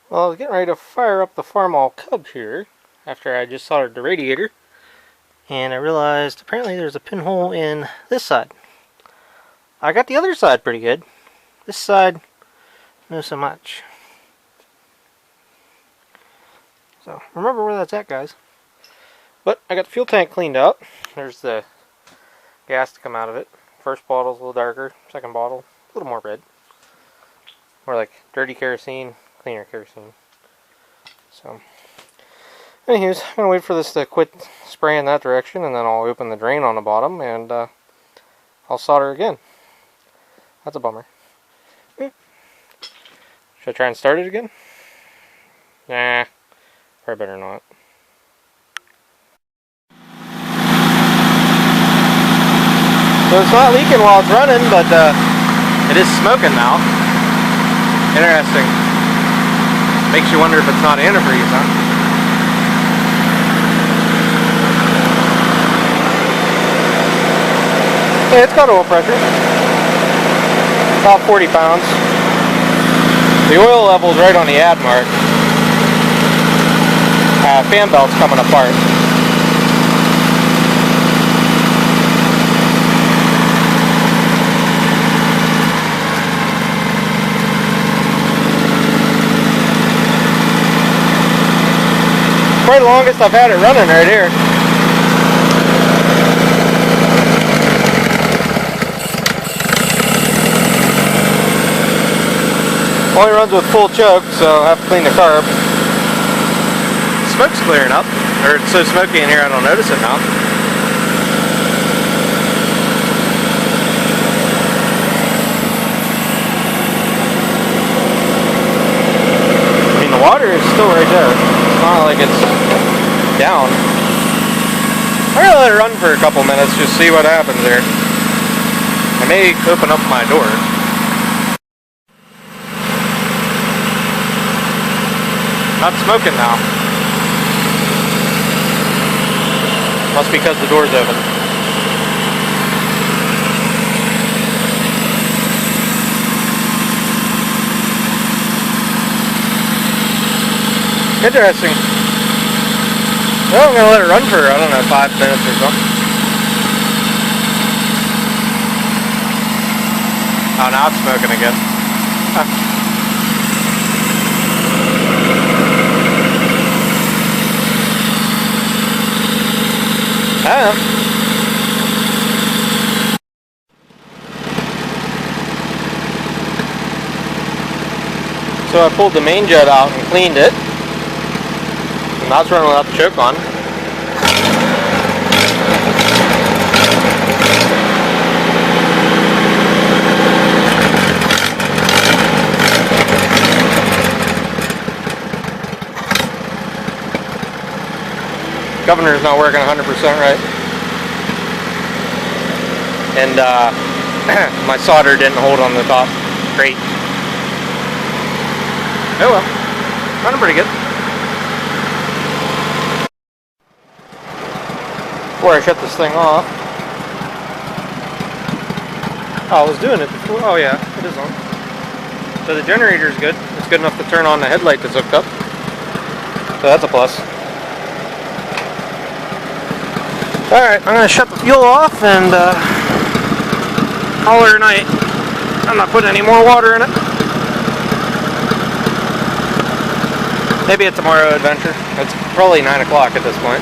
Well, I was getting ready to fire up the Farmall Cub here after I just soldered the radiator, and I realized apparently there's a pinhole in this side. I got the other side pretty good. This side, not so much. So remember where that's at, guys. But I got the fuel tank cleaned out. There's the gas to come out of it. First bottle's a little darker. Second bottle, a little more red. More like dirty kerosene, cleaner kerosene. So, anyways, I'm gonna wait for this to quit spraying that direction, and then I'll open the drain on the bottom, and I'll solder again. That's a bummer. Should I try and start it again? Nah, probably better not. So it's not leaking while it's running, but it is smoking now. Interesting. Makes you wonder if it's not antifreeze, huh? Yeah, it's got oil pressure. About 40 pounds. The oil level's right on the add mark. Fan belt's coming apart. Probably the longest I've had it running right here. Only runs with full choke, so I have to clean the carb. Smoke's clearing up, or it's so smoky in here I don't notice it now. I mean, the water is still right there. It's not like it's down. I'm gonna let it run for a couple minutes, just see what happens there. I may open up my door. Not smoking now. Must be because the door's open. Interesting. Well, I'm gonna let it run for, I don't know, 5 minutes or something. Oh, now it's smoking again. Huh. I don't know. So I pulled the main jet out and cleaned it. And now it's running without the choke on. Governor's not working 100% right. And my solder didn't hold on the top grate. Oh well, running pretty good. Before I shut this thing off. Oh, I was doing it before. Oh yeah, it is on. So the generator's good. It's good enough to turn on the headlight that's hooked up. So that's a plus. Alright, I'm going to shut the fuel off and call it a night. I'm not putting any more water in it. Maybe a tomorrow adventure. It's probably 9 o'clock at this point.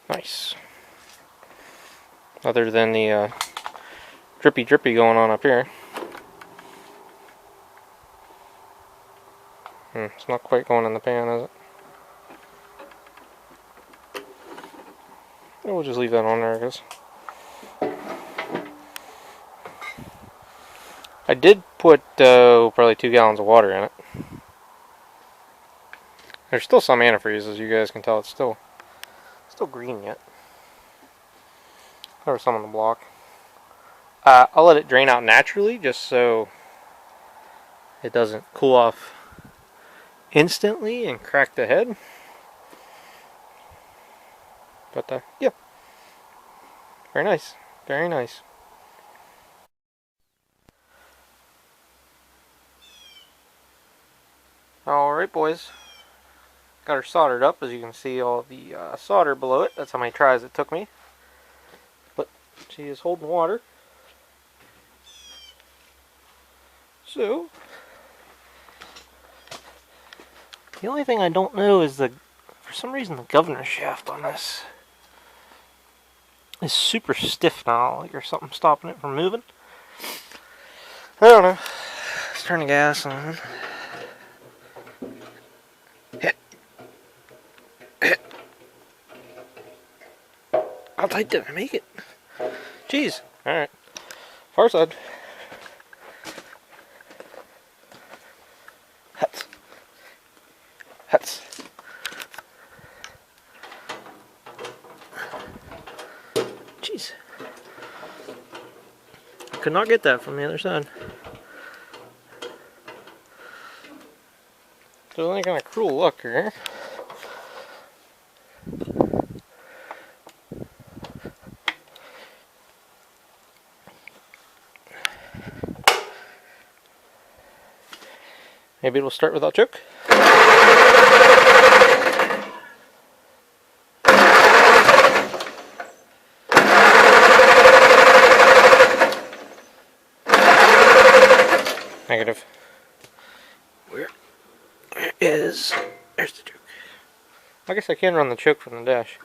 Nice. Other than the drippy going on up here. It's not quite going in the pan, is it? We'll just leave that on there, I guess. I did put probably 2 gallons of water in it. There's still some antifreeze, as you guys can tell. It's still green yet. There was some on the block. I'll let it drain out naturally, just so it doesn't cool off instantly and crack the head. But yeah, very nice, very nice. Alright boys, got her soldered up. As you can see, all the solder below it. That's how many tries it took me. But she is holding water. So, the only thing I don't know is for some reason the governor shaft on this is super stiff now, like there's something stopping it from moving. I don't know. Let's turn the gas on. How tight did I make it? Jeez. Alright. Far side. Huts. Jeez. Could not get that from the other side. So any kind of cruel luck here. Maybe it'll start without choke. Negative. Where is... There's the choke. I guess I can run the choke from the dash.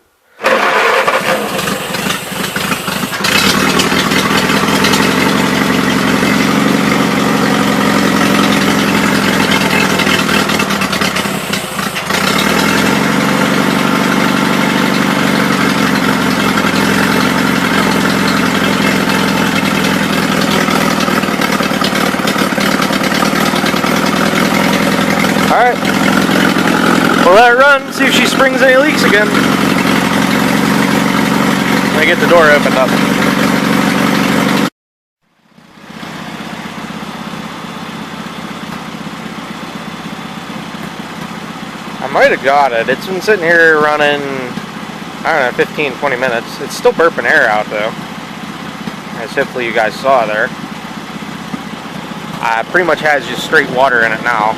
Alright, we'll let it run, see if she springs any leaks again. Let me get the door opened up. I might have got it. It's been sitting here running, I don't know, 15-20 minutes. It's still burping air out though, as hopefully you guys saw there. Pretty much has just straight water in it now.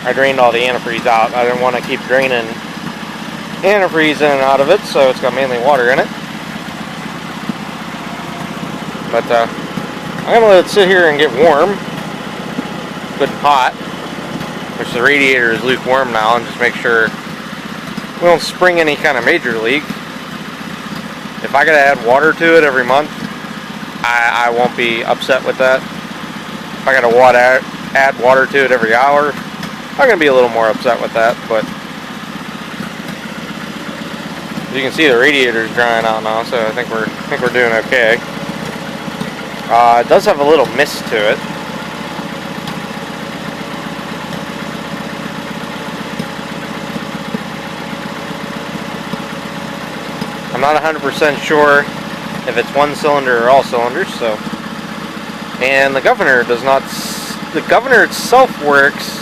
I drained all the antifreeze out. I didn't want to keep draining antifreeze in and out of it, so it's got mainly water in it. But I'm going to let it sit here and get warm, good and hot, which the radiator is lukewarm now, and just make sure we don't spring any kind of major leak. If I got to add water to it every month, I won't be upset with that. If I got to add water to it every hour, I'm going to be a little more upset with that, but as you can see, the radiator is drying out now, so I think we're doing okay. It does have a little mist to it. I'm not 100% sure if it's one cylinder or all cylinders, so. And the governor does not. The governor itself works,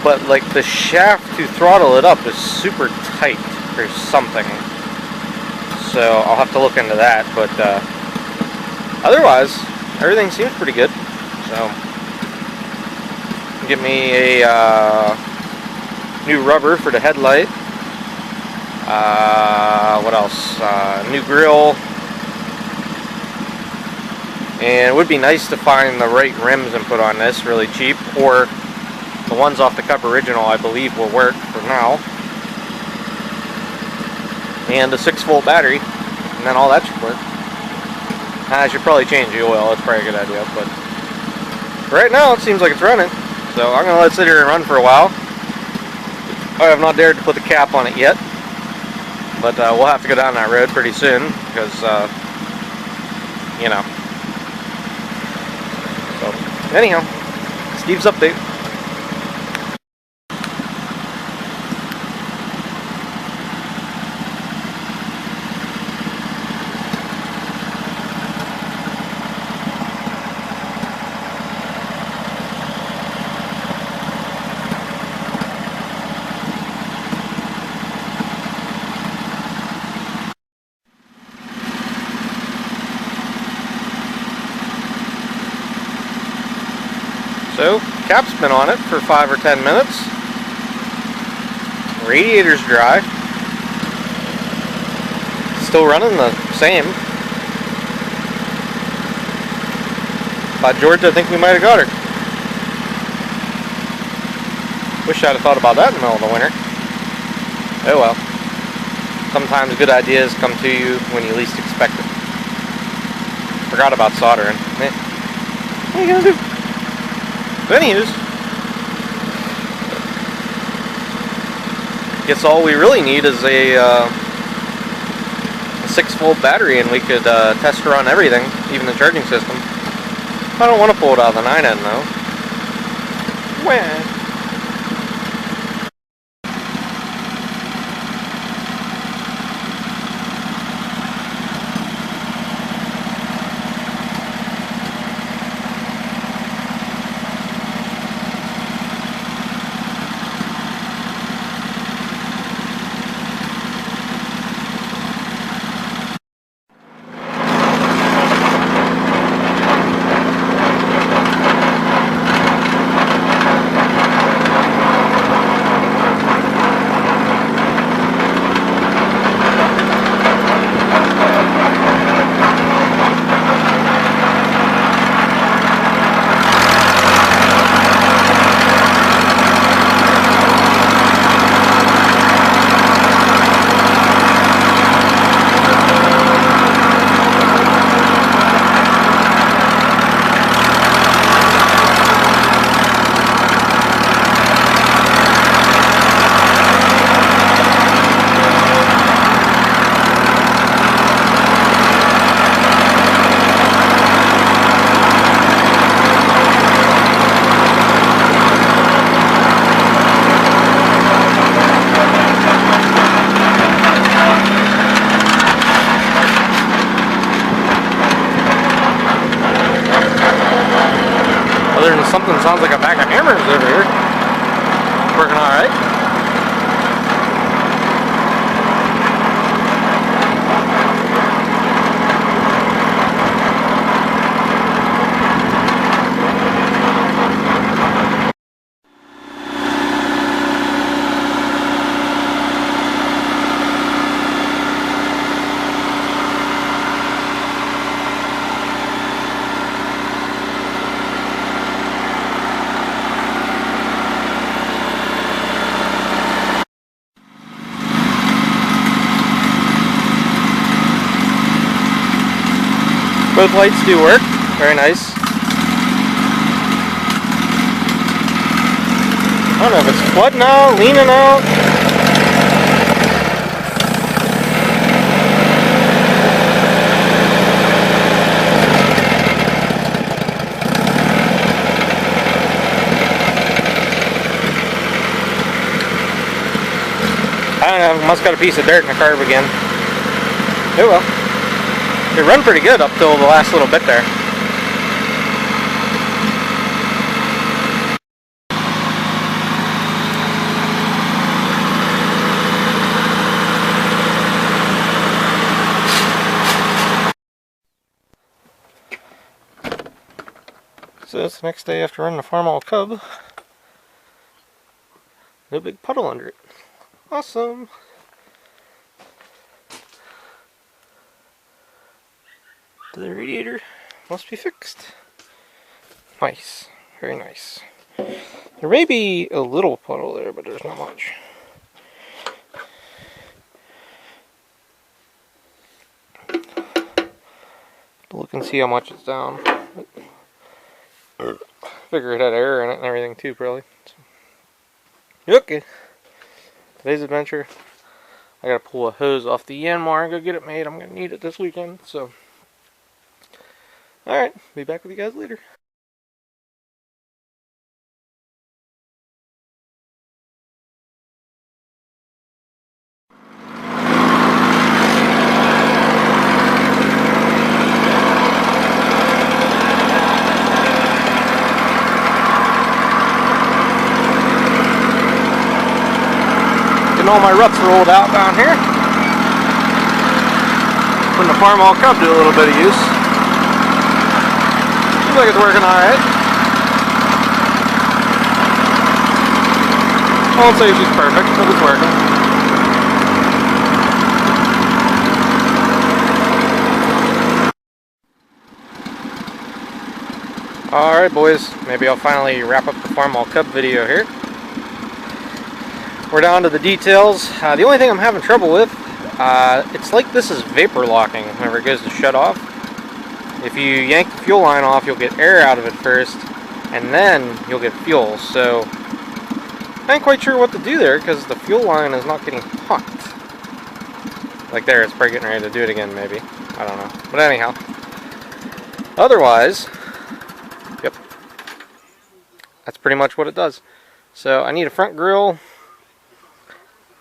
but like the shaft to throttle it up is super tight or something. So I'll have to look into that, but otherwise everything seems pretty good. So give me a new rubber for the headlight. What else? New grill. And it would be nice to find the right rims and put on this really cheap, or the ones off the Cup Original I believe will work for now. And a 6-volt battery, and then all that should work. I should probably change the oil, that's probably a good idea, but right now it seems like it's running. So I'm going to let it sit here and run for a while. I have not dared to put the cap on it yet, but we'll have to go down that road pretty soon, because, you know. So, anyhow, Steve's update. So, cap's been on it for 5 or 10 minutes. Radiator's dry. Still running the same. By George, I think we might have got her. Wish I'd have thought about that in the middle of the winter. Oh well. Sometimes good ideas come to you when you least expect it. Forgot about soldering. What are you gonna do? Anyways, guess all we really need is a 6-volt battery, and we could test run everything, even the charging system. I don't want to pull it out of the 9N though. When? Other than something sounds like a bag of hammers over here. Working alright. Both lights do work. Very nice. I don't know if it's flooding out, leaning out. I don't know, must got a piece of dirt in the carb again. Oh well. It run pretty good up till the last little bit there. So it's the next day after running the Farmall Cub. No big puddle under it. Awesome. The radiator must be fixed. Nice. Very nice. There may be a little puddle there, but there's not much. Look and see how much it's down. Figure it had air in it and everything too, probably. So. Okay. Today's adventure. I gotta pull a hose off the Yanmar and go get it made. I'm gonna need it this weekend, so. Alright, be back with you guys later. Getting all my ruts rolled out down here. Putting the Farmall Cub to a little bit of use. Looks like it's working alright. I won't say she's perfect, but it's working. Alright boys, maybe I'll finally wrap up the Farmall Cub video here. We're down to the details. The only thing I'm having trouble with, it's like this is vapor locking whenever it goes to shut off. If you yank the fuel line off, you'll get air out of it first, and then you'll get fuel. So I ain't quite sure what to do there because the fuel line is not getting hot. Like there, it's probably getting ready to do it again maybe. I don't know. But anyhow. Otherwise, yep. That's pretty much what it does. So I need a front grille.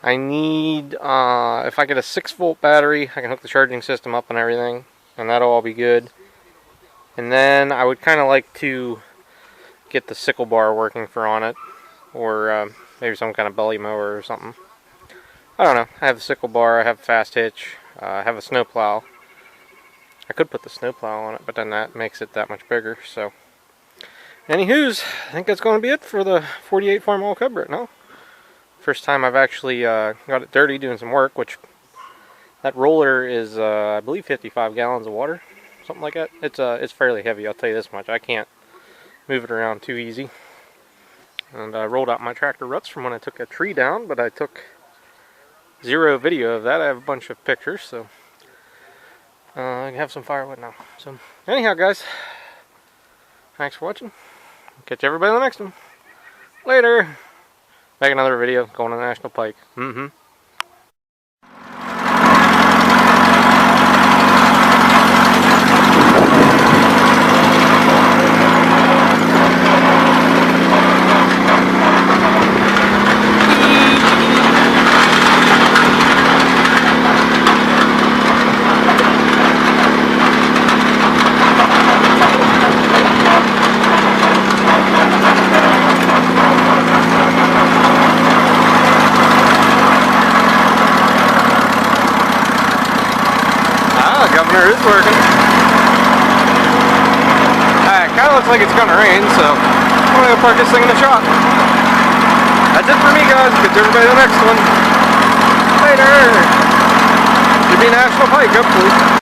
I need, if I get a 6-volt battery, I can hook the charging system up and everything. And that'll all be good. And then I would kind of like to get the sickle bar working for on it. Or maybe some kind of belly mower or something. I don't know. I have a sickle bar, I have a fast hitch, I have a snowplow. I could put the snowplow on it, but then that makes it that much bigger. So, anywho's, I think that's going to be it for the 48 Farmall Cub right now. First time I've actually got it dirty doing some work, which that roller is, I believe, 55 gallons of water, something like that. It's fairly heavy, I'll tell you this much. I can't move it around too easy. And I rolled out my tractor ruts from when I took a tree down, but I took zero video of that. I have a bunch of pictures, so I can have some firewood now. So anyhow, guys, thanks for watching. Catch everybody in the next one. Later. Make another video going to the National Pike. Governor is working. It kind of looks like it's gonna rain, so I'm gonna go park this thing in the shop. That's it for me, guys. Catch everybody in the next one. Later. Should be National Pike, hopefully.